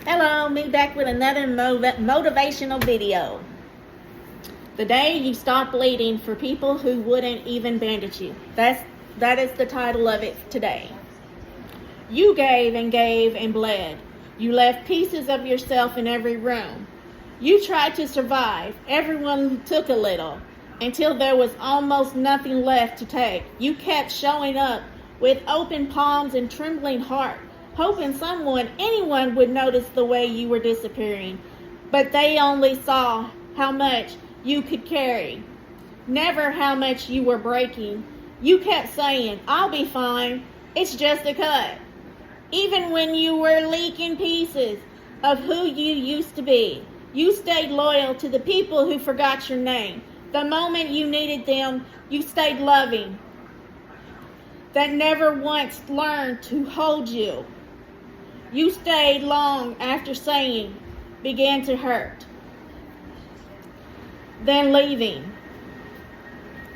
Hello, me back with another motivational video. The day you stop bleeding for people who wouldn't even bandage you. That is the title of it today. You gave and bled. You left pieces of yourself in every room. You tried to survive. Everyone took a little until there was almost nothing left to take. You kept showing up with open palms and trembling heart, hoping anyone would notice the way you were disappearing. But they only saw how much you could carry, never how much you were breaking. You kept saying, "I'll be fine, it's just a cut." Even when you were leaking pieces of who you used to be, you stayed loyal to the people who forgot your name. The moment you needed them, you stayed loving. That never once learned to hold you. You stayed long after saying began to hurt, then leaving.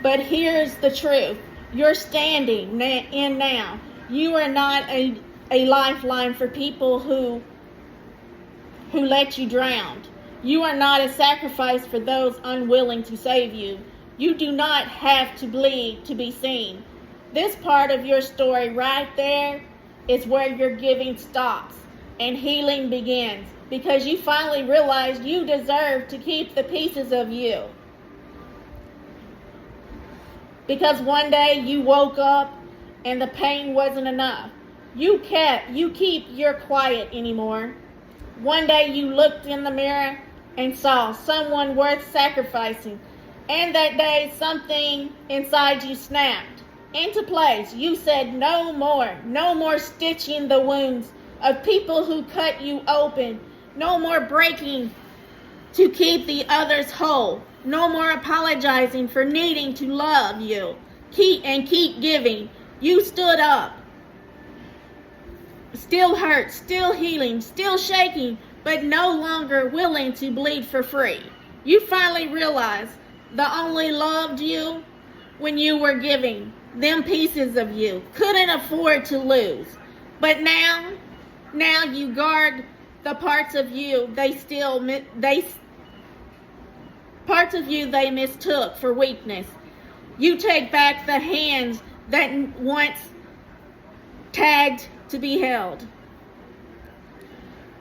But here's the truth. You're standing in now. You are not a lifeline for people who let you drown. You are not a sacrifice for those unwilling to save you. You do not have to bleed to be seen. This part of your story right there is where your giving stops and healing begins, because you finally realized you deserve to keep the pieces of you. Because one day you woke up and the pain wasn't enough. You keep your quiet anymore. One day you looked in the mirror and saw someone worth sacrificing. And that day something inside you snapped into place. You said no more stitching the wounds of people who cut you open. No more breaking to keep the others whole. No more apologizing for needing to love you. Keep giving. You stood up. Still hurt, still healing, still shaking, but no longer willing to bleed for free. You finally realized the only loved you when you were giving. Them pieces of you couldn't afford to lose. But now you guard the parts of you they mistook for weakness. You take back the hands that once tagged to be held.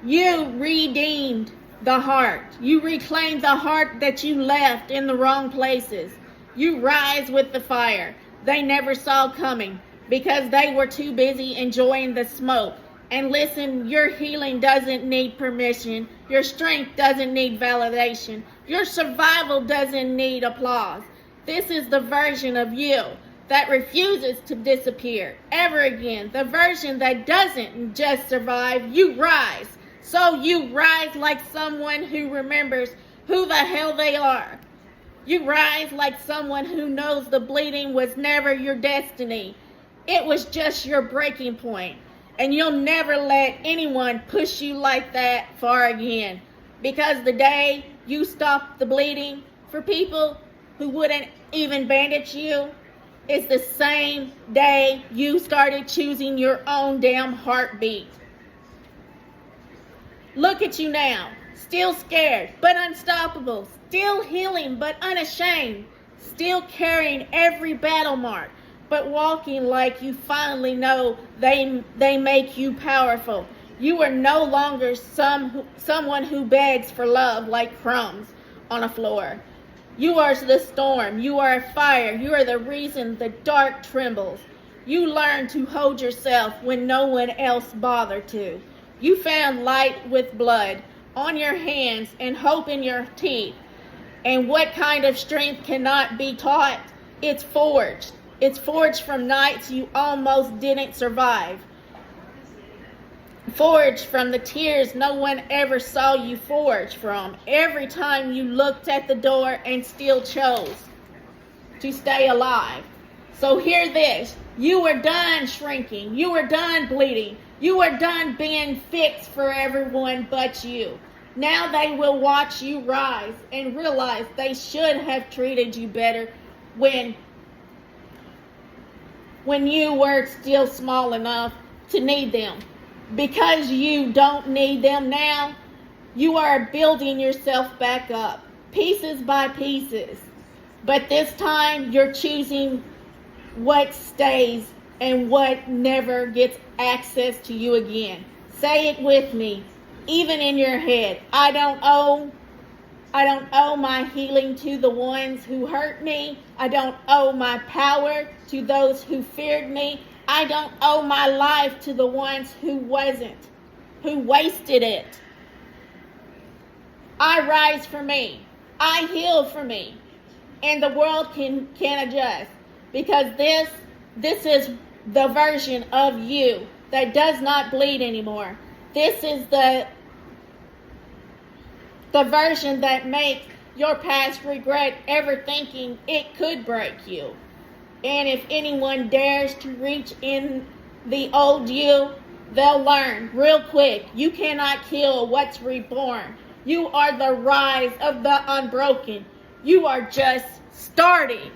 You redeemed the heart. You reclaimed the heart that you left in the wrong places. You rise with the fire they never saw coming because they were too busy enjoying the smoke. And listen, your healing doesn't need permission. Your strength doesn't need validation. Your survival doesn't need applause. This is the version of you that refuses to disappear ever again. The version that doesn't just survive, you rise. So you rise like someone who remembers who the hell they are. You rise like someone who knows the bleeding was never your destiny. It was just your breaking point. And you'll never let anyone push you like that far again. Because the day you stop the bleeding for people who wouldn't even bandage you is the same day you started choosing your own damn heartbeat. Look at you now, still scared but unstoppable, still healing but unashamed, still carrying every battle mark, but walking like you finally know they make you powerful. You are no longer someone who begs for love like crumbs on a floor. You are the storm. You are a fire. You are the reason the dark trembles. You learn to hold yourself when no one else bothered to. You found light with blood on your hands and hope in your teeth. And what kind of strength cannot be taught? It's forged. It's forged from nights you almost didn't survive. Forged from the tears no one ever saw you forge from. Every time you looked at the door and still chose to stay alive. So hear this. You are done shrinking. You are done bleeding. You are done being fixed for everyone but you. Now they will watch you rise and realize they should have treated you better when you were still small enough to need them. because you don't need them now, you are building yourself back up, pieces by pieces. But this time, you're choosing what stays and what never gets access to you again. Say it with me, even in your head. I don't owe my healing to the ones who hurt me. I don't owe my power to those who feared me. I don't owe my life to the ones who wasted it. I rise for me. I heal for me. And the world can adjust. Because this is the version of you that does not bleed anymore. This is the version that makes your past regret ever thinking it could break you. And if anyone dares to reach in the old you, they'll learn real quick. You cannot kill what's reborn. You are the rise of the unbroken. You are just starting.